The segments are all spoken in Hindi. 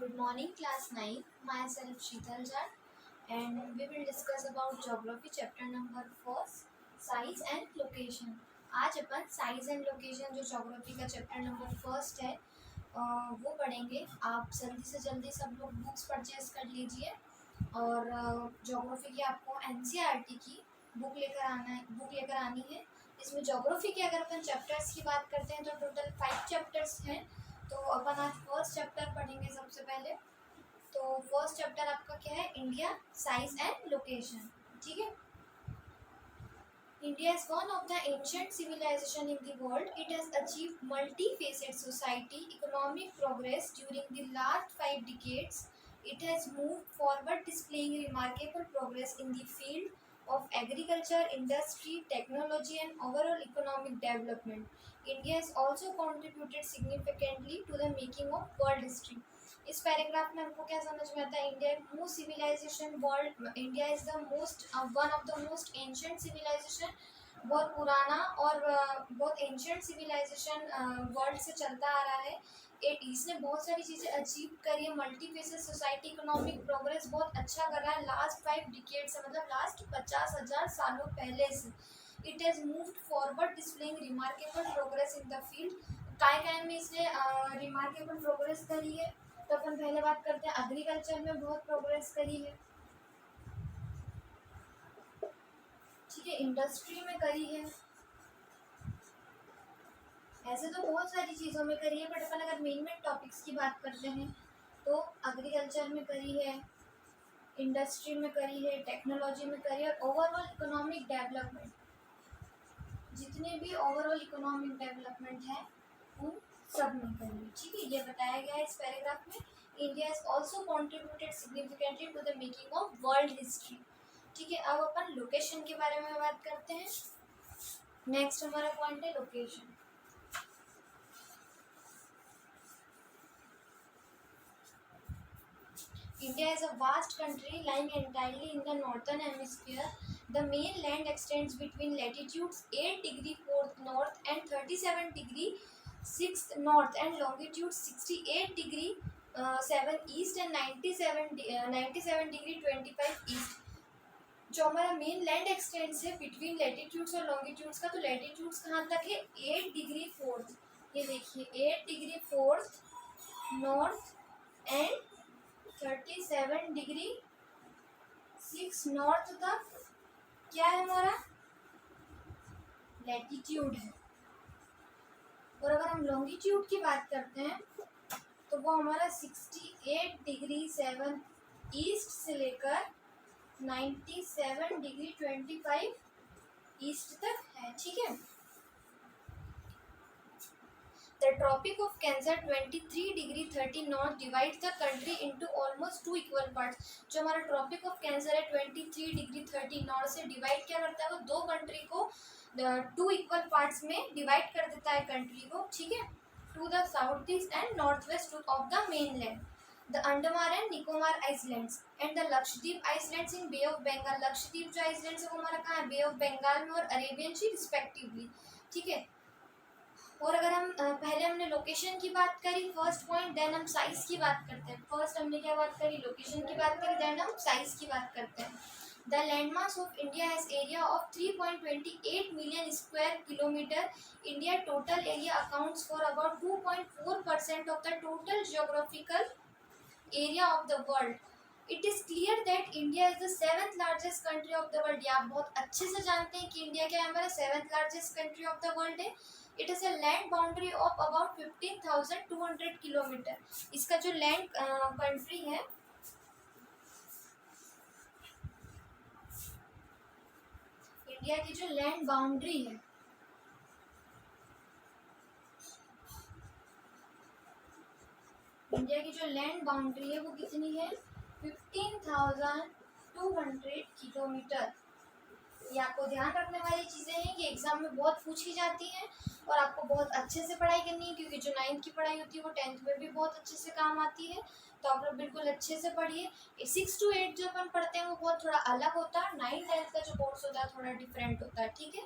Good morning, class 9. Myself Sheetal Jat, and we will discuss about geography chapter number 4, size and location. आज अपन साइज एंड लोकेशन जो ज्योग्राफी का चैप्टर नंबर फर्स्ट है वो पढ़ेंगे। आप जल्दी से जल्दी सब लोग बुक्स परचेज कर लीजिए और ज्योग्राफी की आपको एनसीईआरटी की बुक लेकर आनी है। इसमें ज्योग्राफी के अगर अपन चैप्टर्स की बात करते हैं तो टोटल 5 चैप्टर्स हैं। तो अपन आज फर्स्ट चैप्टर पढ़ेंगे सबसे पहले। तो फर्स्ट चैप्टर आपका क्या है? India, size and location. ठीक है। India is one of the ancient civilization in the world. It has achieved multi-faceted society, economic progress during the last 5 decades. It has moved forward, displaying remarkable progress in the field of agriculture, industry, technology, and overall economic development. India has also contributed significantly to the making of world history. इस पैराग्राफ में हमको क्या समझ में आता है? India most civilization world, India is the most one of the most ancient civilization, बहुत पुराना और बहुत एंशियंट सिविलाइजेशन वर्ल्ड से चलता आ रहा है। इसने बहुत सारी चीज़ें अचीव करी है, मल्टीफेसेड सोसाइटी, इकोनॉमिक प्रोग्रेस बहुत अच्छा कर रहा है लास्ट 5 डिकेड से, मतलब लास्ट 50,000 सालों पहले से। It has moved forward, displaying remarkable progress in the field. काय में इसने रिमार्केबल प्रोग्रेस करी है? तो अपन पहले बात करते हैं, एग्रीकल्चर में बहुत प्रोग्रेस करी है। ठीक है, इंडस्ट्री में करी है, ऐसे तो बहुत सारी चीज़ों में करी है, बट अपन अगर मेन टॉपिक्स की बात करते हैं तो एग्रीकल्चर में करी है, इंडस्ट्री में करी है, टेक्नोलॉजी में करी है, और ओवरऑल इकोनॉमिक डेवलपमेंट, जितने भी ओवरऑल इकोनॉमिक डेवलपमेंट है उन सब में करी है। ठीक है, ये बताया गया है इस पैराग्राफ में। India has also contributed significantly to the making of world history. ठीक है, अब अपन लोकेशन के बारे में बात करते हैं। नेक्स्ट हमारा पॉइंट है location. India is a vast country lying entirely in the northern hemisphere. The main land extends between latitudes 8 degree 4th north and 37 degree 6th north and longitude 68 degree 7 east and 97 degree 25 east. जो हमारा मेन लैंड एक्सटेंस है बिटवीन लेटीट्यूड्स और लॉन्गिट्यूड्स का, तो लेटीट्यूड्स कहाँ तक है? 8 डिग्री 4th, ये देखिए 8 degree 4th north and 37 degree 6 north तक क्या है? हमारा लैटिट्यूड है। और अगर हम लॉन्गिट्यूड की बात करते हैं तो वो हमारा 68 डिग्री 7 ईस्ट से लेकर 97 डिग्री 25 ईस्ट तक है। ठीक है। The Tropic of Cancer 23 degree 30 north divides the country into almost 2 equal parts. जो हमारा ट्रॉपिक ऑफ कैंसर है 23 डिग्री 30 नॉर्थ से डिवाइड क्या करता है? वो दो कंट्री को 2 इक्वल पार्ट्स में डिवाइड कर देता है कंट्री को। ठीक है, to the south east and north west of the main land, the Andaman and Nicobar islands and the Lakshadweep islands in Bay of Bengal. Lakshadweep जो आइसलैंड है वो हमारा कहाँ है? बे ऑफ बंगाल में और अरेबियन सी रिस्पेक्टिवली। ठीक है। और अगर हम पहले हमने लोकेशन की बात करी फर्स्ट पॉइंट, देन हम साइज की बात करते हैं। फर्स्ट हमने क्या बात करी? लोकेशन की बात करी, देन हम साइज की बात करते हैं। The landmass of India has area of 3.28 million square kilometre. India total area accounts for about 2.4% of the total geographical area of the world. It is clear that India is the 7th largest country of the world. ये आप बहुत अच्छे से जानते हैं कि इंडिया क्या है? हमारा 7th largest country of the world है। It is a land boundary of about 15,200 kilometre. इसका जो लैंड कंट्री है, इंडिया की जो लैंड बाउंड्री है, इंडिया की जो लैंड बाउंड्री है वो कितनी है? 15,200 किलोमीटर। ये आपको ध्यान रखने वाली चीज़ें हैं, ये एग्जाम में बहुत पूछी जाती हैं और आपको बहुत अच्छे से पढ़ाई करनी है, क्योंकि जो 9th की पढ़ाई होती है वो 10th में भी बहुत अच्छे से काम आती है। तो आप लोग बिल्कुल अच्छे से पढ़िए। 6 to 8 जो अपन पढ़ते हैं वो बहुत थोड़ा अलग होता है, 9th 10th का जो कोर्स होता है थोड़ा डिफरेंट होता है। ठीक है,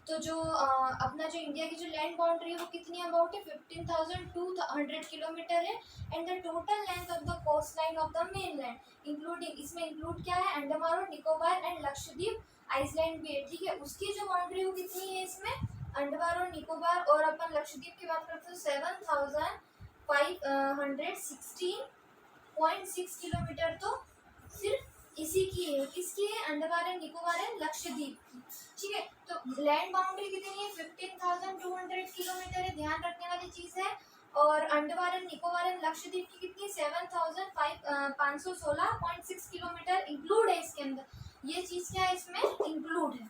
तो जो अपना जो इंडिया की जो लैंड बाउंड्री है वो कितनी अबाउट है 15,200 किलोमीटर है। And the total length of the coast line of the main land including, इसमें इंक्लूड क्या है, अंडमान और निकोबार एंड लक्षद्वीप आइसलैंड भी है, ठीक है। उसकी जो बाउंड्री वो कितनी है इसमें, अंडमान और निकोबार और अपन लक्षद्वीप की बात करते हैं 7,516.6 किलोमीटर तो सिर्फ इसी की है, किसकी है, अंडमान एंड निकोबार एंड लक्षद्वीप की, ठीक है। तो लैंड बाउंड्री कितनी है 15,200 किलोमीटर है, ध्यान रखने वाली चीज है। और अंडमान एंड निकोबार एंड लक्षद्वीप की कितनी 7,516.6 किलोमीटर इंक्लूड है इसके अंदर, ये चीज क्या है इसमें इंक्लूड है।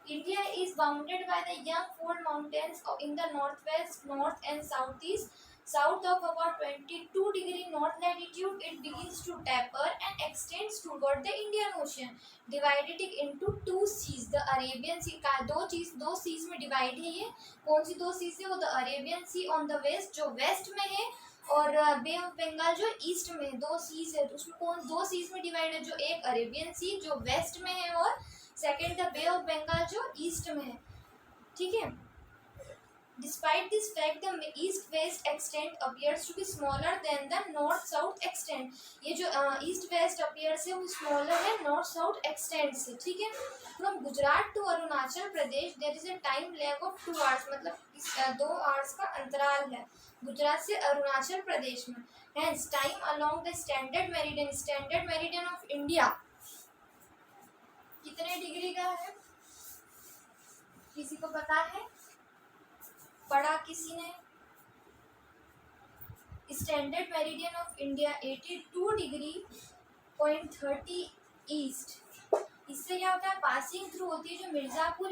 India is bounded by the young fold mountains in the northwest, north and southeast. South of about 22° north latitude, it begins to taper and extends toward the Indian Ocean, divided it into two seas. The Arabian Sea का दो seas में divide है ये, कौन सी दो seas है वो, the Arabian Sea on the west जो west में है, और बे ऑफ बंगाल जो ईस्ट में है, दो सीज है। तो उसमें कौन दो सीज में डिवाइड है, जो एक अरेबियन सी जो वेस्ट में है और second the Bay of Bengal जो ईस्ट में है, ठीक है। Despite this fact, the east-west extent appears to be smaller than the north-south extent. ये जो east-west appears है वो smaller है north-south extent से, ठीक है। From Gujarat to Arunachal Pradesh there is a time lag of 2 hours, मतलब 2 hours का अंतराल है गुजरात से अरुणाचल प्रदेश में। Hence, time along the standard meridian of India कितने डिग्री का है, किसी को पता है, पढ़ा किसी ने, standard meridian of India 82°.30 east. इससे क्या होता है, पासिंग थ्रू होती है जो मिर्जापुर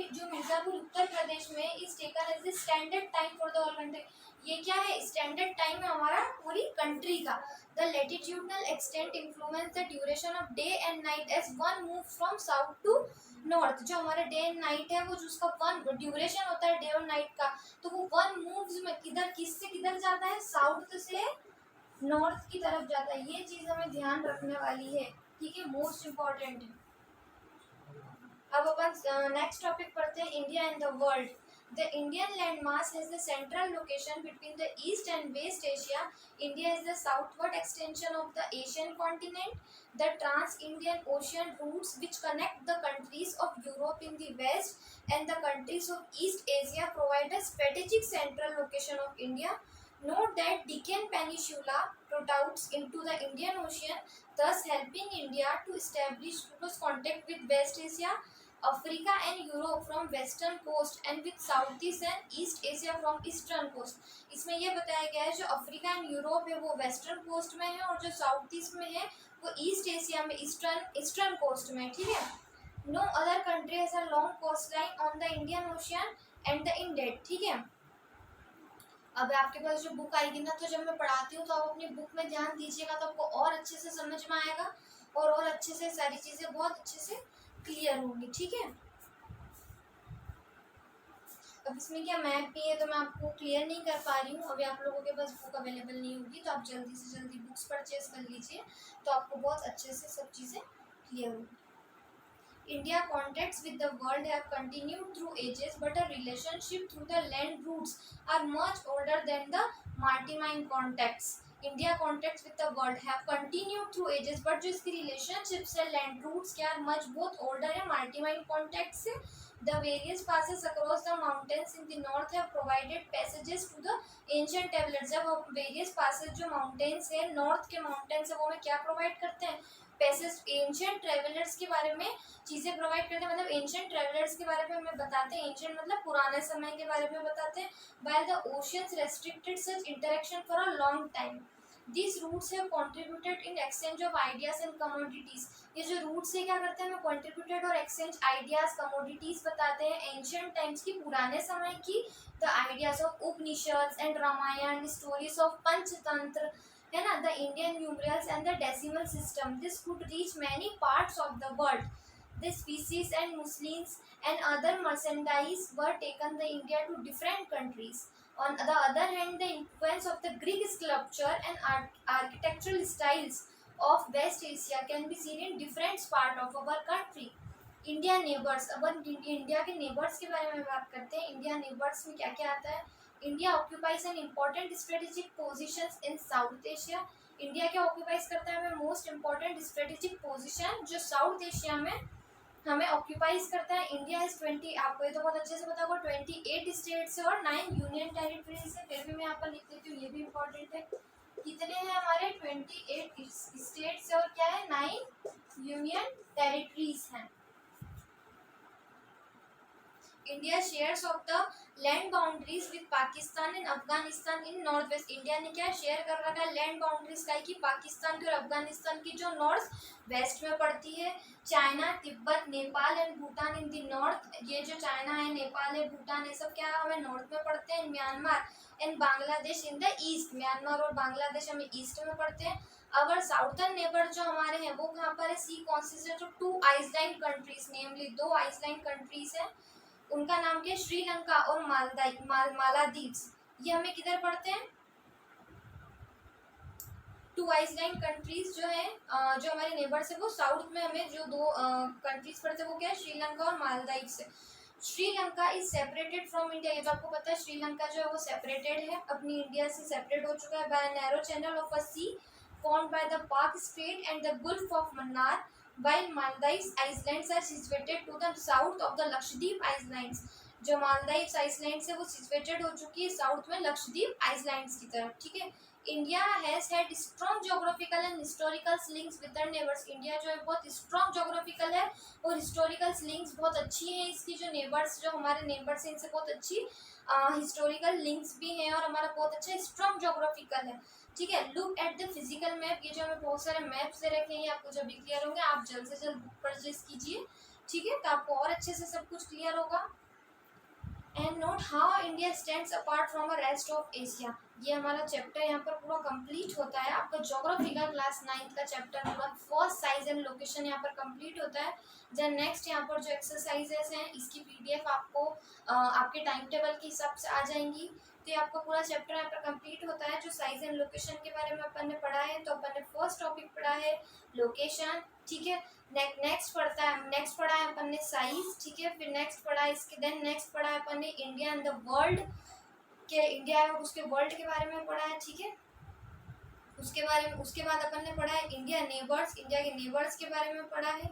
उत्तर प्रदेश में is taken as the standard time for the all country. ये क्या है, स्टैंडर्ड टाइम है हमारा पूरी कंट्री का। The latitudinal extent influence the duration of day and night as one move from south to north. जो हमारा डे एंड नाइट है वो जो उसका वन ड्यूरेशन होता है डे और नाइट का, तो वो वन मूव्स में किधर किससे किधर जाता है, साउथ से नॉर्थ की तरफ जाता है। ये चीज़ हमें ध्यान रखने वाली है, ठीक है, मोस्ट इम्पॉर्टेंट है। अब अपन नेक्स्ट टॉपिक पढ़ते हैं, India and the world. The Indian landmass has the central location between the East and West Asia. India is the southward extension of the Asian continent. The Trans-Indian Ocean routes which connect the countries of Europe in the west and the countries of East Asia provide a strategic central location of India. Note that Deccan Peninsula protrudes into the Indian Ocean, thus helping India to establish close contact with West Asia, Africa and Europe from western coast and with Southeast and East Asia from eastern coast. इसमें ये बताया गया है जो अफ्रीका एंड यूरोप है वो वेस्टर्न कोस्ट में है और जो साउथ ईस्ट में है वो ईस्ट एशिया में ईस्टर्न कोस्ट में, ठीक है। No other country has a long coast line on the Indian Ocean and the indeed, ठीक है। अब आपके पास जो बुक आएगी ना, तो जब मैं पढ़ाती हूँ तो आप अपनी बुक में ध्यान दीजिएगा तो आपको और अच्छे से समझ में आएगा और अच्छे से सारी चीज़ें बहुत अच्छे से क्लियर होंगी, ठीक है। अब इसमें क्या मैप भी है तो मैं आपको क्लियर नहीं कर पा रही हूँ, अभी आप लोगों के पास बुक अवेलेबल नहीं होगी तो आप जल्दी से जल्दी बुक्स परचेज कर लीजिए तो आपको बहुत अच्छे से सब चीज़ें क्लियर होंगी। India contacts with the world have continued through ages, but our relationship through the land routes are much older than the maritime contacts. India contacts with the world have continued through ages, but जो इसकी relationships है land routes क्या much बहुत older है maritime contacts से। The various passes across the mountains in the north have provided passages to the ancient travelers. जब हम various passes जो mountains है north के mountains है वो हमें क्या provide करते हैं, पैसेज एंशियंट ट्रेवलर्स के बारे में चीज़ें प्रोवाइड करते हैं, मतलब एंशियंट ट्रेवलर्स के बारे में हमें बताते हैं, एंशियंट मतलब पुराने समय के बारे में बताते हैं। By the oceans restricted such interaction for a long time, this routes have contributed in exchange of ideas and commodities. ये जो रूट्स है क्या करते हैं, हमें कंट्रीब्यूटेड और एक्सचेंज आइडियाज कमोडिटीज बताते हैं एंशियंट टाइम्स की, पुराने समय की, the ideas of Upanishad and Ramayana, stories of Panchatantra है ना, the Indian numerals and the decimal system, this could reach many parts of the world. The species and muslins and other merchandise were taken the India to different countries. On the other hand, the influence of the Greek sculpture and architectural styles of West Asia can be seen in different parts of our country. India neighbours, अब इंडिया के नेबर्स के बारे में बात करते हैं। इंडिया नेबर्स में क्या क्या आता है। India occupies an important strategic positions in south Asia. India क्या ऑक्यूपाइज करता है, हमें मोस्ट इम्पोर्टेंट स्ट्रेटेजिक पोजीशन जो साउथ एशिया में हमें ऑक्यूपाइज करता है। इंडिया इज 20, आपको ये तो बहुत अच्छे से पता होगा, 28 स्टेट्स और 9 यूनियन टेरिटरीज है। फिर भी मैं यहाँ पर लिख देती हूँ, ये भी इम्पोर्टेंट है। कितने हैं हमारे, 28 स्टेट्स और क्या है, 9 यूनियन टेरिटरीज हैं। India shares of the land boundaries with Pakistan and Afghanistan in north west. India ने क्या शेयर कर रखा है लैंड बाउंड्रीज का, कि पाकिस्तान की और अफगानिस्तान की जो नॉर्थ वेस्ट में पड़ती है। China, Tibet, Nepal and Bhutan in the north. ये जो चाइना है, नेपाल है, भूटान है, सब क्या हमें नॉर्थ में पड़ते हैं। Myanmar and Bangladesh in the east. Myanmar और बांग्लादेश हमें ईस्ट में पड़ते हैं। अगर साउथर्न नेबर जो हमारे हैं वो कहाँ पर है, see consisted of 2 island countries, namely 2 island countries है। उनका नाम क्या है, श्रीलंका और मालदीव्स। ये हमें किधर पड़ते हैं, 2 आइसलैंड कंट्रीज जो है, जो हमारे नेबर्स है वो साउथ में हमें जो 2 कंट्रीज पड़ते हैं वो क्या है, श्रीलंका और मालदीव्स है। Sri Lanka is separated from India. ये तो आपको पता है, श्रीलंका जो है वो सेपरेटेड है, अपनी इंडिया से सेपरेट हो चुका है by narrow channel of a sea formed by the Pak Strait and the Gulf of Mannar, while Maldives Islands are situated to the south of the Lakshadweep Islands। जो मालदीव्स आइसलैंड्स है वो सिचुएटेड हो चुकी है साउथ में लक्षद्वीप आइसलैंड्स की तरफ, ठीक है। India has had strong geographical and historical links with their neighbours. India जो है बहुत स्ट्रॉन्ग ज्योग्राफिकल है और हिस्टोरिकल लिंक्स बहुत अच्छी है इसकी। जो नेबर्स, जो हमारे नेबर्स हैं, इनसे बहुत अच्छी हिस्टोरिकल लिंक्स भी हैं और हमारा बहुत अच्छा स्ट्रॉन्ग ज्योग्राफिकल है, ठीक है। Look at the physical map. ये जो हमें बहुत सारे मैप्स दे रखे हैं, आपको जब भी क्लियर होंगे आप जल्द से जल्द बुक परचेज कीजिए, ठीक है, तो आपको और अच्छे से सब कुछ क्लियर होगा। And note how India stands apart from the rest of Asia. ये हमारा चैप्टर यहाँ पर पूरा कंप्लीट होता है। आपका ज्योग्राफी का क्लास 9th का चैप्टर पूरा फर्स्ट साइज एंड लोकेशन यहाँ पर कंप्लीट होता है। देन नेक्स्ट यहाँ पर जो एक्सरसाइजेस हैं इसकी पीडीएफ आपको आपके टाइम टेबल के हिसाब से आ जाएंगी। तो ये आपका पूरा चैप्टर यहाँ पर कंप्लीट होता है। जो साइज एंड लोकेशन के बारे में अपन ने पढ़ा है, तो अपन ने फर्स्ट टॉपिक पढ़ा है लोकेशन, ठीक है। नेक्स्ट पढ़ा है अपन ने साइज, ठीक है। फिर नेक्स्ट पढ़ा है इसके, देन नेक्स्ट पढ़ा है अपन ने इंडिया एंड द वर्ल्ड, के इंडिया और उसके वर्ल्ड के बारे में पढ़ा है, ठीक है। उसके बाद अपन ने पढ़ा है इंडिया नेबर्स, इंडिया के नेबर्स के बारे में पढ़ा है,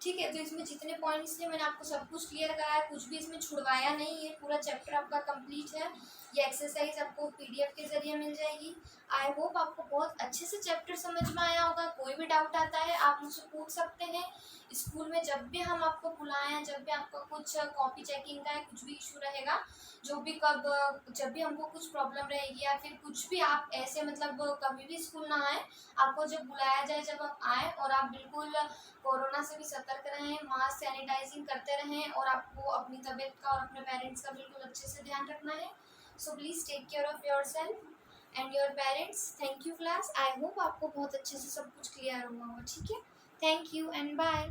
ठीक है। तो इसमें जितने पॉइंट्स थे मैंने आपको सब कुछ क्लियर कराया, कुछ भी इसमें छुड़वाया नहीं है, पूरा चैप्टर आपका कंप्लीट है। ये एक्सरसाइज आपको पीडीएफ के जरिए मिल जाएगी। आई होप आपको बहुत अच्छे से चैप्टर समझ में आया होगा। कोई भी डाउट आता है आप मुझसे पूछ सकते हैं। स्कूल में जब भी हम आपको बुलाएं, जब भी आपका कुछ कॉपी चेकिंग का है, कुछ भी इशू रहेगा, जब भी हमको कुछ प्रॉब्लम रहेगी या फिर कुछ भी आप ऐसे मतलब कभी भी स्कूल ना आए, आपको जब बुलाया जाए, जब आप आए और आप बिल्कुल कोरोना से भी सतर्क रहें, मास्क सैनिटाइजिंग करते रहें और आपको अपनी तबीयत का और अपने पेरेंट्स का बिल्कुल अच्छे से ध्यान रखना है। So please take care of your self and your parents. Thank you class. I hope आपको बहुत अच्छे से सब कुछ क्लियर हुआ होगा, ठीक है। Thank you and bye.